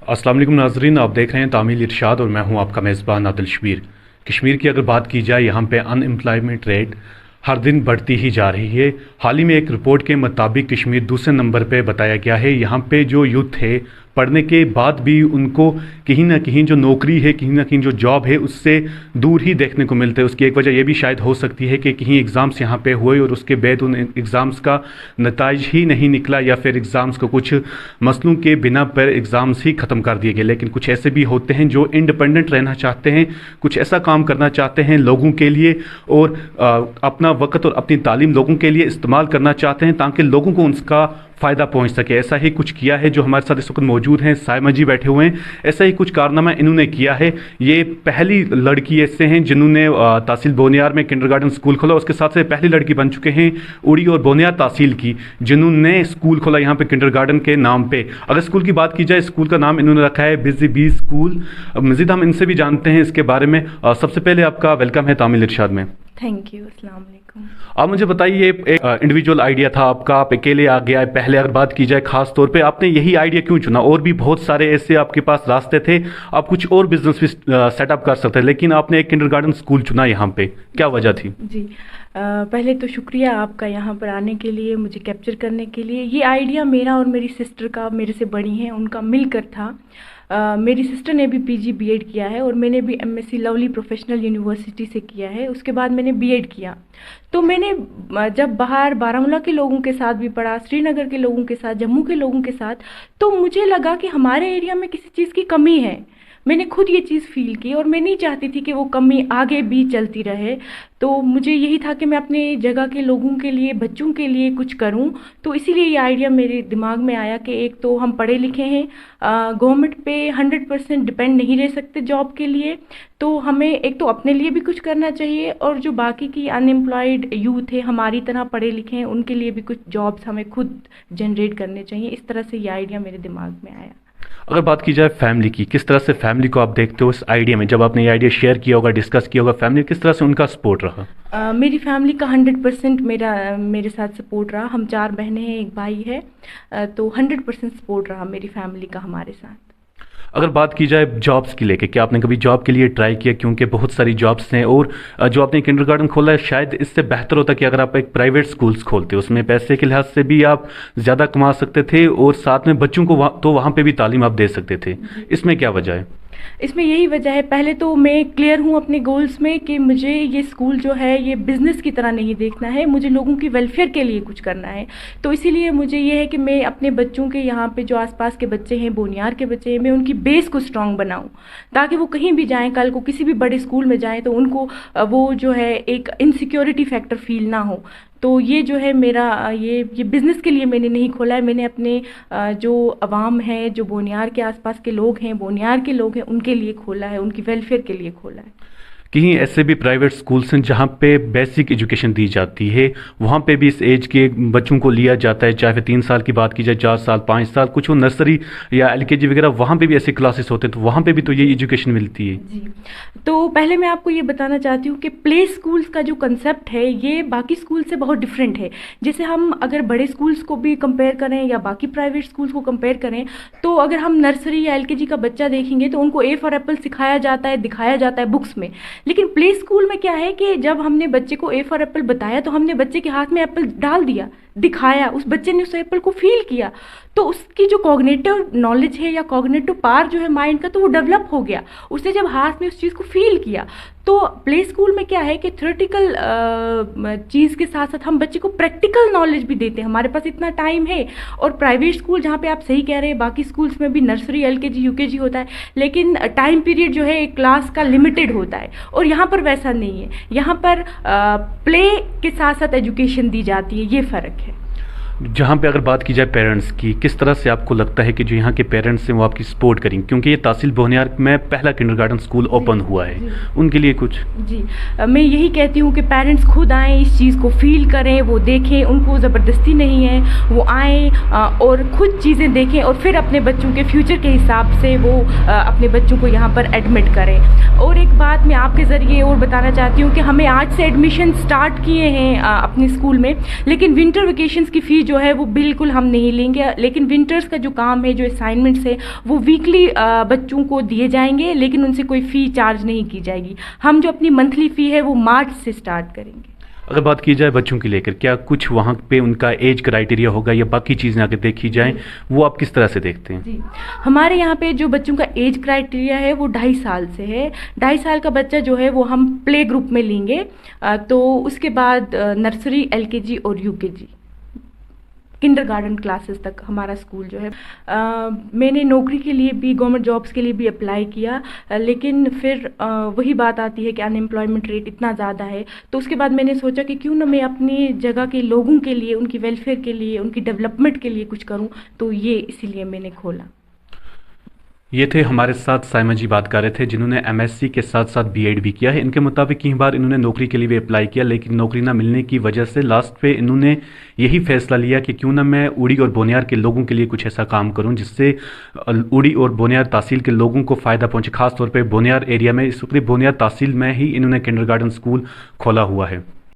अस्सलाम वालेकुम नाज़रीन, आप देख रहे हैं तामील इरशाद और मैं हूं आपका मेज़बान आदिल शबीर। कश्मीर की अगर बात की जाए, यहाँ पे अनएम्प्लॉयमेंट रेट हर दिन बढ़ती ही जा रही है। हाल ही में एक रिपोर्ट के मुताबिक कश्मीर दूसरे नंबर पे बताया गया है। यहाँ पे जो यूथ है, पढ़ने के बाद भी उनको कहीं ना कहीं जो नौकरी है, कहीं ना कहीं जो जॉब है, उससे दूर ही देखने को मिलता है। उसकी एक वजह यह भी शायद हो सकती है कि कहीं एग्ज़ाम्स यहाँ पे हुए और उसके बाद उन एग्ज़ाम्स का नताइज ही नहीं निकला, या फिर एग्ज़ाम्स को कुछ मसलों के बिना पर एग्ज़ाम्स ही ख़त्म कर दिए गए। लेकिन कुछ ऐसे भी होते हैं जो इंडिपेंडेंट रहना चाहते हैं, कुछ ऐसा काम करना चाहते हैं लोगों के लिए, और अपना वक्त और अपनी तालीम लोगों के लिए इस्तेमाल करना चाहते हैं ताकि लोगों को उसका फ़ायदा पहुंच सके। ऐसा ही कुछ किया है जो हमारे साथ इस वक्त मौजूद हैं, साइमा जी बैठे हुए हैं। ऐसा ही कुछ कारनामा इन्होंने किया है। ये पहली लड़की ऐसे हैं जिन्होंने तहसील बोनियार में किंडरगार्टन स्कूल खोला। उसके साथ से पहली लड़की बन चुके हैं उड़ी और बोनियार तहसील की, जिन्होंने स्कूल खोला यहाँ पे किंडरगार्टन के नाम पे। अगर स्कूल की बात की जाए, स्कूल का नाम इन्होंने रखा है बिजी बी स्कूल। मज़ीद हम इनसे भी जानते हैं इसके बारे में। सबसे पहले आपका वेलकम है तामिल इरशाद में। Thank you. अस्सलाम वालेकुम। आप मुझे बताइए, एक इंडिविजुअल आइडिया था आपका, आप अकेले आ गया पहले। अगर बात की जाए खास तौर पे, आपने यही आइडिया क्यों चुना? और भी बहुत सारे ऐसे आपके पास रास्ते थे, आप कुछ और बिजनेस भी सेटअप कर सकते थे, लेकिन आपने एक किंडरगार्टन स्कूल चुना यहाँ पे। क्या वजह थी? जी, पहले तो शुक्रिया आपका यहाँ पर आने के लिए, मुझे कैप्चर करने के लिए। ये आइडिया मेरा और मेरी सिस्टर का, मेरे से बड़ी हैं, उनका मिलकर था। मेरी सिस्टर ने भी पीजी बीएड किया है और मैंने भी एमएससी लवली प्रोफेशनल यूनिवर्सिटी से किया है। उसके बाद मैंने बीएड किया। तो मैंने जब बाहर बारामूला के लोगों के साथ भी पढ़ा, श्रीनगर के लोगों के साथ, जम्मू के लोगों के साथ, तो मुझे लगा कि हमारे एरिया में किसी चीज़ की कमी है। मैंने खुद ये चीज़ फील की और मैं नहीं चाहती थी कि वो कमी आगे भी चलती रहे। तो मुझे यही था कि मैं अपने जगह के लोगों के लिए, बच्चों के लिए कुछ करूं। तो इसीलिए ये आइडिया मेरे दिमाग में आया कि एक तो हम पढ़े लिखे हैं, गवर्नमेंट पे 100% डिपेंड नहीं रह सकते जॉब के लिए। तो हमें एक तो अपने लिए भी कुछ करना चाहिए, और जो बाकी की अनएम्प्लॉयड यूथ है, हमारी तरह पढ़े लिखे हैं, उनके लिए भी कुछ जॉब्स हमें खुद जनरेट करने चाहिए। इस तरह से ये आइडिया मेरे दिमाग में आया। अगर बात की जाए फैमिली की, किस तरह से फैमिली को आप देखते हो इस आइडिया में? जब आपने ये आइडिया शेयर किया होगा, डिस्कस किया होगा, फैमिली किस तरह से उनका सपोर्ट रहा? मेरी फैमिली का 100% मेरे साथ सपोर्ट रहा। हम 4 बहनें हैं, एक भाई है। तो 100% सपोर्ट रहा मेरी फैमिली का हमारे साथ। अगर बात की जाए जॉब्स की लेके, क्या आपने कभी जॉब के लिए ट्राई किया? क्योंकि बहुत सारी जॉब्स हैं, और जो आपने किंडरगार्टन खोला है, शायद इससे बेहतर होता कि अगर आप एक प्राइवेट स्कूल्स खोलते, उसमें पैसे के लिहाज से भी आप ज़्यादा कमा सकते थे, और साथ में बच्चों को तो वहाँ पे भी तालीम आप दे सकते थे। इसमें क्या वजह है? इसमें यही वजह है, पहले तो मैं क्लियर हूँ अपने गोल्स में कि मुझे ये स्कूल जो है ये बिज़नेस की तरह नहीं देखना है, मुझे लोगों की वेलफेयर के लिए कुछ करना है। तो इसीलिए मुझे ये है कि मैं अपने बच्चों के, यहाँ पे जो आसपास के बच्चे हैं, बोनियार के बच्चे हैं, मैं उनकी बेस को स्ट्रॉन्ग बनाऊँ, ताकि वो कहीं भी जाएँ, कल को किसी भी बड़े स्कूल में जाएँ तो उनको वो जो है एक इनसिक्योरिटी फैक्टर फील ना हो। तो ये जो है मेरा ये बिज़नेस के लिए मैंने नहीं खोला है। मैंने अपने जो अवाम है, जो बोनियार के आसपास के लोग हैं, बोनियार के लोग हैं, उनके लिए खोला है, उनकी वेलफेयर के लिए खोला है। कहीं ऐसे भी प्राइवेट स्कूल्स हैं जहाँ पे बेसिक एजुकेशन दी जाती है, वहाँ पे भी इस एज के बच्चों को लिया जाता है, चाहे 3 साल की बात की जाए, 4 साल, 5 साल, कुछ वो नर्सरी या एलकेजी वगैरह, वहाँ पे भी ऐसे क्लासेस होते हैं, तो वहाँ पे भी तो ये एजुकेशन मिलती है। जी, तो पहले मैं आपको ये बताना चाहती हूँ कि प्ले स्कूल्स का जो कंसेप्ट है ये बाकी स्कूल से बहुत डिफरेंट है। जैसे हम अगर बड़े स्कूल्स को भी कंपेयर करें या बाकी प्राइवेट स्कूल्स को कंपेयर करें, तो अगर हम नर्सरी या एलकेजी का बच्चा देखेंगे तो उनको ए फॉर एप्पल सिखाया जाता है, दिखाया जाता है बुक्स में। लेकिन प्ले स्कूल में क्या है कि जब हमने बच्चे को ए फॉर एप्पल बताया तो हमने बच्चे के हाथ में एप्पल डाल दिया, दिखाया, उस बच्चे ने उस एप्पल को फील किया, तो उसकी जो कॉग्निटिव नॉलेज है या कॉग्निटिव पावर जो है माइंड का, तो वो डेवलप हो गया। उसने जब हाथ में उस चीज़ को फील किया। तो प्ले स्कूल में क्या है कि थ्योरेटिकल चीज़ के साथ साथ हम बच्चे को प्रैक्टिकल नॉलेज भी देते हैं, हमारे पास इतना टाइम है। और प्राइवेट स्कूल जहाँ पे आप सही कह रहे हैं, बाकी स्कूल्स में भी नर्सरी, एलकेजी, यूकेजी होता है, लेकिन टाइम पीरियड जो है एक क्लास का लिमिटेड होता है, और यहाँ पर वैसा नहीं है। यहाँ पर प्ले के साथ साथ एजुकेशन दी जाती है, ये फ़र्क है। जहाँ पे अगर बात की जाए पेरेंट्स की, किस तरह से आपको लगता है कि जो यहाँ के पेरेंट्स हैं वो आपकी सपोर्ट करेंगे? क्योंकि ये तहसील बोनियार में पहला किंडरगार्टन स्कूल ओपन हुआ है, उनके लिए कुछ? जी, मैं यही कहती हूँ कि पेरेंट्स खुद आएँ, इस चीज़ को फील करें, वो देखें, उनको ज़बरदस्ती नहीं है, वो आएँ और ख़ुद चीज़ें देखें, और फिर अपने बच्चों के फ्यूचर के हिसाब से वो अपने बच्चों को यहाँ पर एडमिट करें। और एक बात मैं आपके ज़रिए और बताना चाहती हूँ कि हमें आज से एडमिशन स्टार्ट किए हैं अपने स्कूल में, लेकिन विंटर वेकेशंस की फ़ीस जो है वो बिल्कुल हम नहीं लेंगे, लेकिन विंटर्स का जो काम है, जो असाइनमेंट्स है, वो वीकली बच्चों को दिए जाएंगे, लेकिन उनसे कोई फ़ी चार्ज नहीं की जाएगी। हम जो अपनी मंथली फ़ी है वो मार्च से स्टार्ट करेंगे। अगर बात की जाए बच्चों की लेकर, क्या कुछ वहाँ पे उनका एज क्राइटेरिया होगा या बाकी चीज़ें अगर देखी जाएं, वो आप किस तरह से देखते हैं? जी, हमारे यहाँ पे जो बच्चों का एज क्राइटेरिया है वो 2.5 साल से है। 2.5 साल का बच्चा जो है वो हम प्ले ग्रुप में लेंगे, तो उसके बाद नर्सरी, एलकेजी और यूकेजी, किंडरगार्टन क्लासेस तक हमारा स्कूल जो है। मैंने नौकरी के लिए भी, गवर्नमेंट जॉब्स के लिए भी अप्लाई किया, लेकिन फिर वही बात आती है कि अनएम्प्लॉयमेंट रेट इतना ज़्यादा है। तो उसके बाद मैंने सोचा कि क्यों ना मैं अपनी जगह के लोगों के लिए, उनकी वेलफेयर के लिए, उनकी डेवलपमेंट के लिए कुछ करूं, तो ये इसीलिए मैंने खोला। ये थे हमारे साथ साइमा जी, बात कर रहे थे, जिन्होंने एमएससी के साथ साथ बीएड भी किया है। इनके मुताबिक कई बार इन्होंने नौकरी के लिए भी अप्लाई किया, लेकिन नौकरी ना मिलने की वजह से लास्ट पे इन्होंने यही फैसला लिया कि क्यों ना मैं उड़ी और बोनियार के लोगों के लिए कुछ ऐसा काम करूं जिससे उड़ी और बोनियार तहसील के लोगों को फ़ायदा पहुंचे, खासतौर पर बोनियार एरिया में। इस वक्त बोनियार तहसील में ही इन्होंने किंडरगार्टन स्कूल खोला हुआ है।